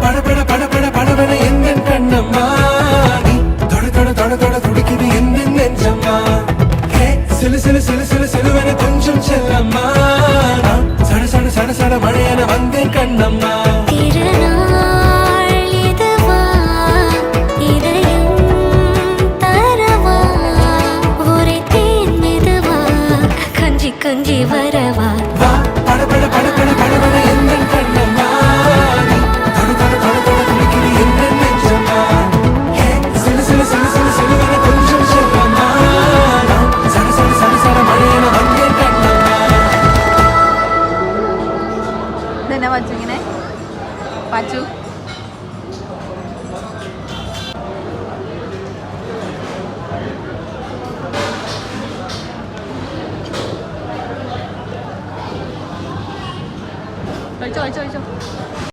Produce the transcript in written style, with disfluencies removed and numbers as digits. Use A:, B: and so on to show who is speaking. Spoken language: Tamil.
A: படபட படபட படபட எந்த கண்ணம்மா நீ தொட தொட தொட தொட துடிக்குது எந்த நெஞ்சம்மா ஹே சிலு சிலு சிலு சிலு சிலுவன கொஞ்சம் செல்லம்மா சட சட சட சட மழையன வந்தேன் கண்ணம்மா
B: கொஞ்சி வரவா
A: படபட படபட படபட எந்த கண்ணம்மா நீ தொட தொட தொட தொட துடிக்குது எந்த நெஞ்சம்மா ஹே சிலு சிலு சிலு சிலு சிலுவன கொஞ்சம் செல்லம்மா சட சட சட சட மழையன வந்தேன் கண்ணம்மா
C: ഇതെന്നാ പച്ചു ഇങ്ങനെ പച്ചു